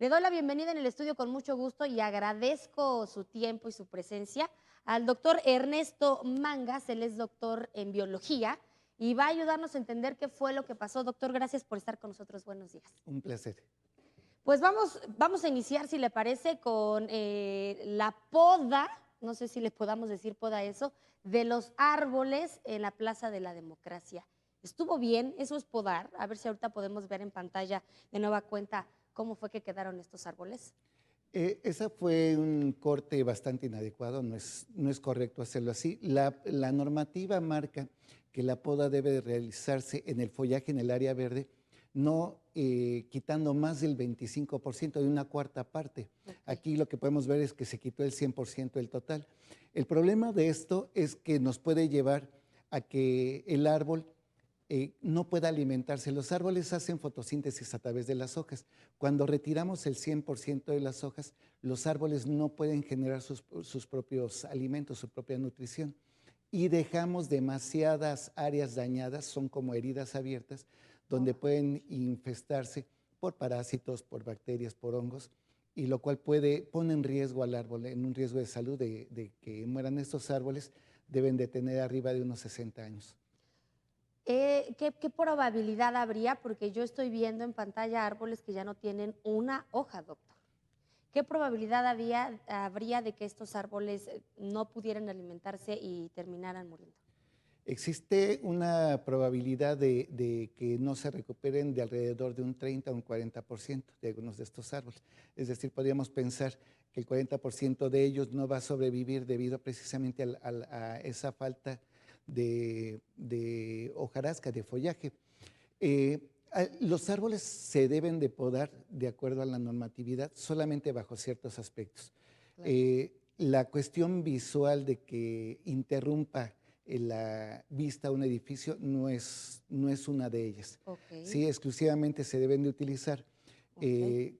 Le doy la bienvenida en el estudio con mucho gusto y agradezco su tiempo y su presencia al doctor Ernesto Mangas. Él es doctor en biología y va a ayudarnos a entender qué fue lo que pasó. Doctor, gracias por estar con nosotros. Buenos días. Un placer. Pues vamos a iniciar, si le parece, con la poda, no sé si le podamos decir poda a eso, de los árboles en la Plaza de la Democracia. ¿Estuvo bien? ¿Eso es podar? A ver si ahorita podemos ver en pantalla de nueva cuenta cómo fue que quedaron estos árboles. Esa fue un corte bastante inadecuado, no es correcto hacerlo así. La normativa marca que la poda debe de realizarse en el follaje, en el área verde, no quitando más del 25% de una cuarta parte. Okay. Aquí lo que podemos ver es que se quitó el 100% del total. El problema de esto es que nos puede llevar a que el árbol no pueda alimentarse. Los árboles hacen fotosíntesis a través de las hojas. Cuando retiramos el 100% de las hojas, los árboles no pueden generar sus propios alimentos, su propia nutrición. Y dejamos demasiadas áreas dañadas, son como heridas abiertas, donde pueden infestarse por parásitos, por bacterias, por hongos, y lo cual pone en riesgo al árbol, en un riesgo de salud de que mueran estos árboles. Deben de tener arriba de unos 60 años. ¿Qué probabilidad habría? Porque yo estoy viendo en pantalla árboles que ya no tienen una hoja, doctor. ¿Qué probabilidad habría de que estos árboles no pudieran alimentarse y terminaran muriendo? Existe una probabilidad de que no se recuperen de alrededor de un 30 a un 40% de algunos de estos árboles. Es decir, podríamos pensar que el 40% de ellos no va a sobrevivir debido precisamente a esa falta de hojarasca, de follaje. Los árboles se deben de podar de acuerdo a la normatividad solamente bajo ciertos aspectos. Claro. La cuestión visual de que interrumpa la vista a un edificio no es una de ellas. Okay. Sí, exclusivamente se deben de utilizar Okay.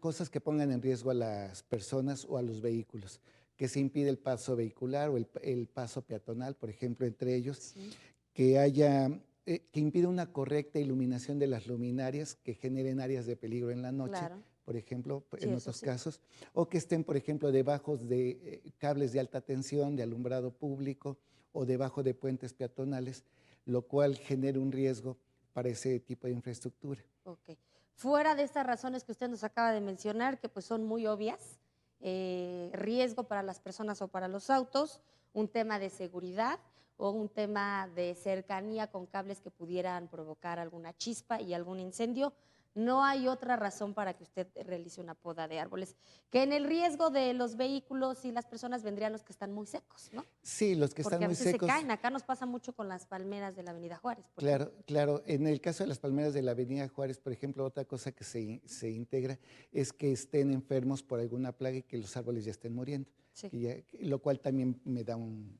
cosas que pongan en riesgo a las personas o a los vehículos, que se impide el paso vehicular o el paso peatonal, por ejemplo, entre ellos, Sí. que impida una correcta iluminación de las luminarias que generen áreas de peligro en la noche, Claro. por ejemplo, Sí, en eso otros sí. casos, o que estén, por ejemplo, debajo de cables de alta tensión, de alumbrado público, o debajo de puentes peatonales, lo cual genera un riesgo para ese tipo de infraestructura. Ok. Fuera de estas razones que usted nos acaba de mencionar, que pues son muy obvias, riesgo para las personas o para los autos, un tema de seguridad o un tema de cercanía con cables que pudieran provocar alguna chispa y algún incendio, no hay otra razón para que usted realice una poda de árboles, que en el riesgo de los vehículos y las personas vendrían los que están muy secos, ¿no? Sí, los que están Porque a muy veces se secos. caen. Acá nos pasa mucho con las palmeras de la Avenida Juárez, por ejemplo. Claro, claro. En el caso de las palmeras de la Avenida Juárez, por ejemplo, otra cosa que se integra es que estén enfermos por alguna plaga y que los árboles ya estén muriendo, Sí. lo cual también me da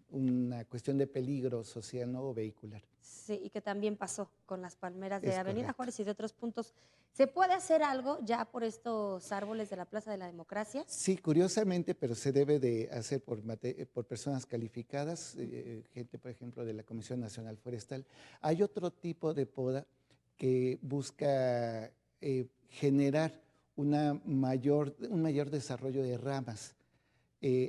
una cuestión de peligro social, ¿no? O vehicular. Sí, y que también pasó con las palmeras de Es Avenida correcto. Juárez y de otros puntos. ¿Se puede hacer algo ya por estos árboles de la Plaza de la Democracia? Sí, curiosamente, pero se debe de hacer por personas calificadas, gente, por ejemplo, de la Comisión Nacional Forestal. Hay otro tipo de poda que busca generar un mayor desarrollo de ramas.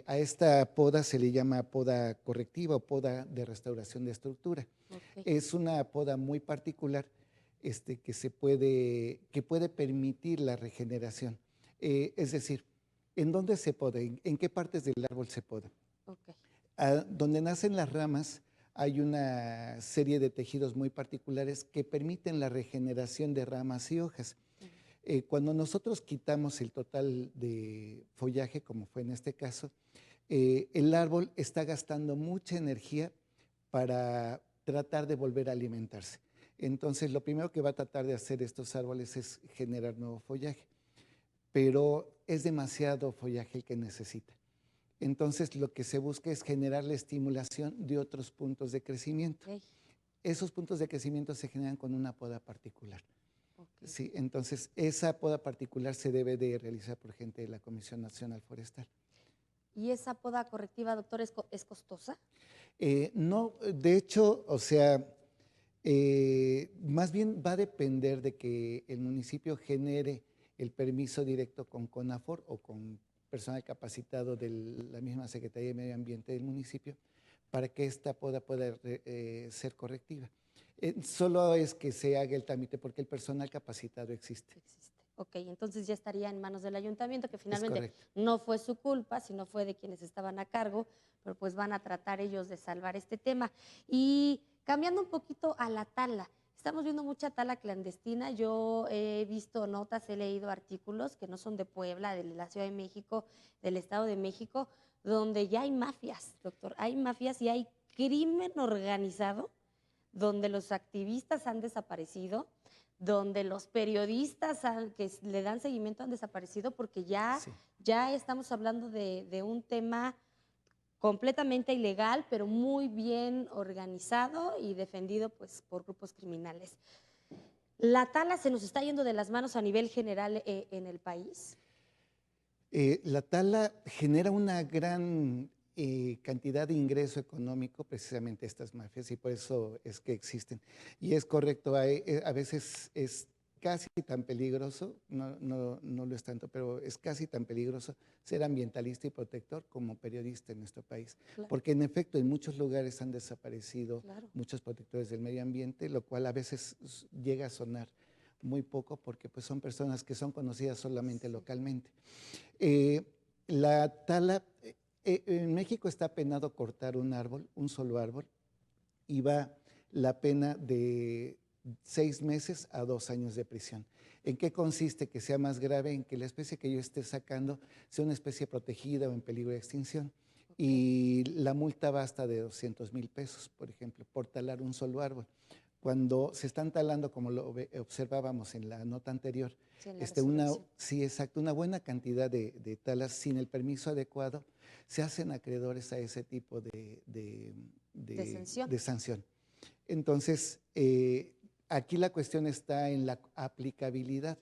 A esta poda se le llama poda correctiva o poda de restauración de estructura. Ok. Es una poda muy particular que puede permitir la regeneración. Es decir, ¿en dónde se poda? ¿En qué partes del árbol se poda? Ok. Donde nacen las ramas hay una serie de tejidos muy particulares que permiten la regeneración de ramas y hojas. Ujú. Cuando nosotros quitamos el total de follaje, como fue en este caso, el árbol está gastando mucha energía para tratar de volver a alimentarse. Entonces, lo primero que va a tratar de hacer estos árboles es generar nuevo follaje, pero es demasiado follaje el que necesita. Entonces, lo que se busca es generar la estimulación de otros puntos de crecimiento. Ok. Esos puntos de crecimiento se generan con una poda particular. Ok. Sí, entonces esa poda particular se debe de realizar por gente de la Comisión Nacional Forestal. ¿Y esa poda correctiva, doctor, es costosa? No, de hecho, o sea, más bien va a depender de que el municipio genere el permiso directo con CONAFOR o con personal capacitado de la misma Secretaría de Medio Ambiente del municipio para que esta poda pueda ser correctiva. Solo es que se haga el trámite porque el personal capacitado existe. Ok, entonces ya estaría en manos del ayuntamiento, que Es finalmente correcto. no fue su culpa, sino fue de quienes estaban a cargo, pero pues van a tratar ellos de salvar este tema. Y cambiando un poquito a la tala, estamos viendo mucha tala clandestina. Yo he visto notas, he leído artículos que no son de Puebla, de la Ciudad de México, del Estado de México, donde ya hay mafias, doctor. Hay mafias y hay crimen organizado, donde los activistas han desaparecido, donde los periodistas que le dan seguimiento han desaparecido, porque Sí. ya estamos hablando de un tema completamente ilegal, pero muy bien organizado y defendido pues, por grupos criminales. ¿La tala se nos está yendo de las manos a nivel general en el país? La tala genera una gran cantidad de ingreso económico precisamente a estas mafias y por eso es que existen. Y es correcto, a veces es casi tan peligroso, no lo es tanto, pero es casi tan peligroso ser ambientalista y protector como periodista en nuestro país. Claro. Porque en efecto en muchos lugares han desaparecido Claro. muchos protectores del medio ambiente, lo cual a veces llega a sonar muy poco porque pues, son personas que son conocidas solamente localmente. La tala, en México está penado cortar un árbol, un solo árbol, y va la pena de 6 meses a 2 años de prisión. ¿En qué consiste? Que sea más grave, en que la especie que yo esté sacando sea una especie protegida o en peligro de extinción. Y la multa va hasta de 200,000 pesos, por ejemplo, por talar un solo árbol. Cuando se están talando, como lo observábamos en la nota anterior, Sí, en la resolución. sí, exacto, una buena cantidad de talas sin el permiso adecuado, se hacen acreedores a ese tipo sanción. de sanción. Entonces, aquí la cuestión está en la aplicabilidad,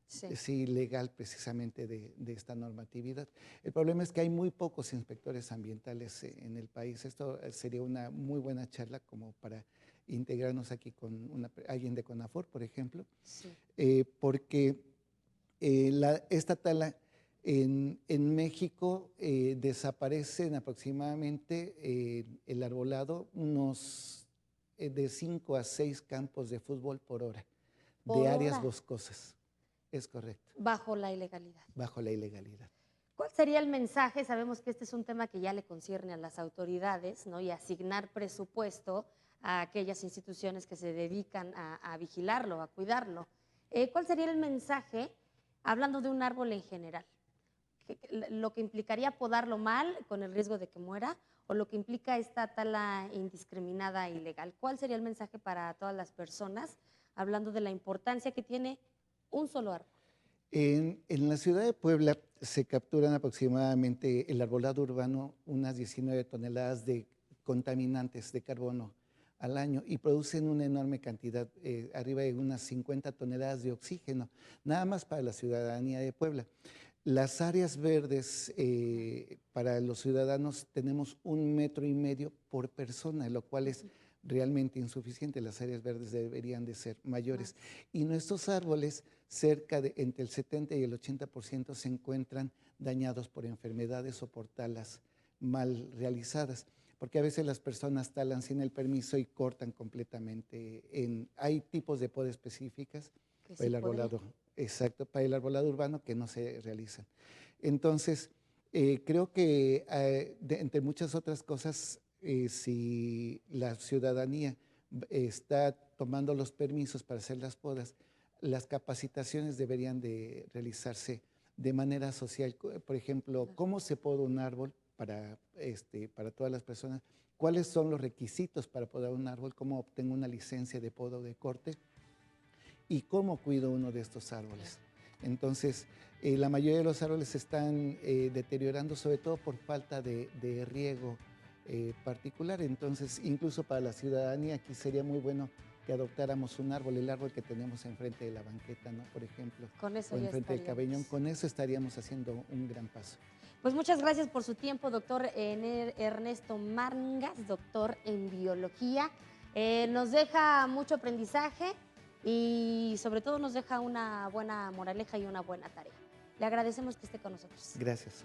sí, legal precisamente de esta normatividad. El problema es que hay muy pocos inspectores ambientales en el país. Esto sería una muy buena charla como para integrarnos aquí con alguien de CONAFOR, por ejemplo, Sí. porque esta tala en México desaparecen aproximadamente el arbolado unos de 5 a 6 campos de fútbol por hora, ¿Por de áreas hora? boscosas. Es correcto. Bajo la ilegalidad. Bajo la ilegalidad. ¿Cuál sería el mensaje? Sabemos que este es un tema que ya le concierne a las autoridades, ¿no? Y asignar presupuesto a aquellas instituciones que se dedican a vigilarlo, a cuidarlo. ¿Cuál sería el mensaje hablando de un árbol en general? ¿Lo que implicaría podarlo mal con el riesgo de que muera o lo que implica esta tala indiscriminada e ilegal? ¿Cuál sería el mensaje para todas las personas hablando de la importancia que tiene un solo árbol? En la ciudad de Puebla se capturan aproximadamente el arbolado urbano unas 19 toneladas de contaminantes de carbono al año y producen una enorme cantidad, arriba de unas 50 toneladas de oxígeno, nada más para la ciudadanía de Puebla. Las áreas verdes para los ciudadanos tenemos 1,5 metros por persona, lo cual es realmente insuficiente. Las áreas verdes deberían de ser mayores. Y nuestros árboles, cerca de entre el 70 y el 80% se encuentran dañados por enfermedades o por talas mal realizadas, porque a veces las personas talan sin el permiso y cortan completamente. Hay tipos de poda específicas para el arbolado, exacto, para el arbolado urbano que no se realizan. Entonces, creo que entre muchas otras cosas, si la ciudadanía está tomando los permisos para hacer las podas, las capacitaciones deberían de realizarse de manera social. Por ejemplo, ¿cómo se poda un árbol para todas las personas? ¿Cuáles son los requisitos para podar un árbol? ¿Cómo obtengo una licencia de poda o de corte? ¿Y cómo cuido uno de estos árboles? Entonces, la mayoría de los árboles se están deteriorando, sobre todo por falta de riego particular. Entonces, incluso para la ciudadanía, aquí sería muy bueno que adoptáramos un árbol, el árbol que tenemos enfrente de la banqueta, ¿no? Por ejemplo, Con eso o ya enfrente del cabellón. estaríamos. Con eso estaríamos haciendo un gran paso. Pues muchas gracias por su tiempo, doctor Ernesto Mangas, doctor en biología. Nos deja mucho aprendizaje y sobre todo nos deja una buena moraleja y una buena tarea. Le agradecemos que esté con nosotros. Gracias.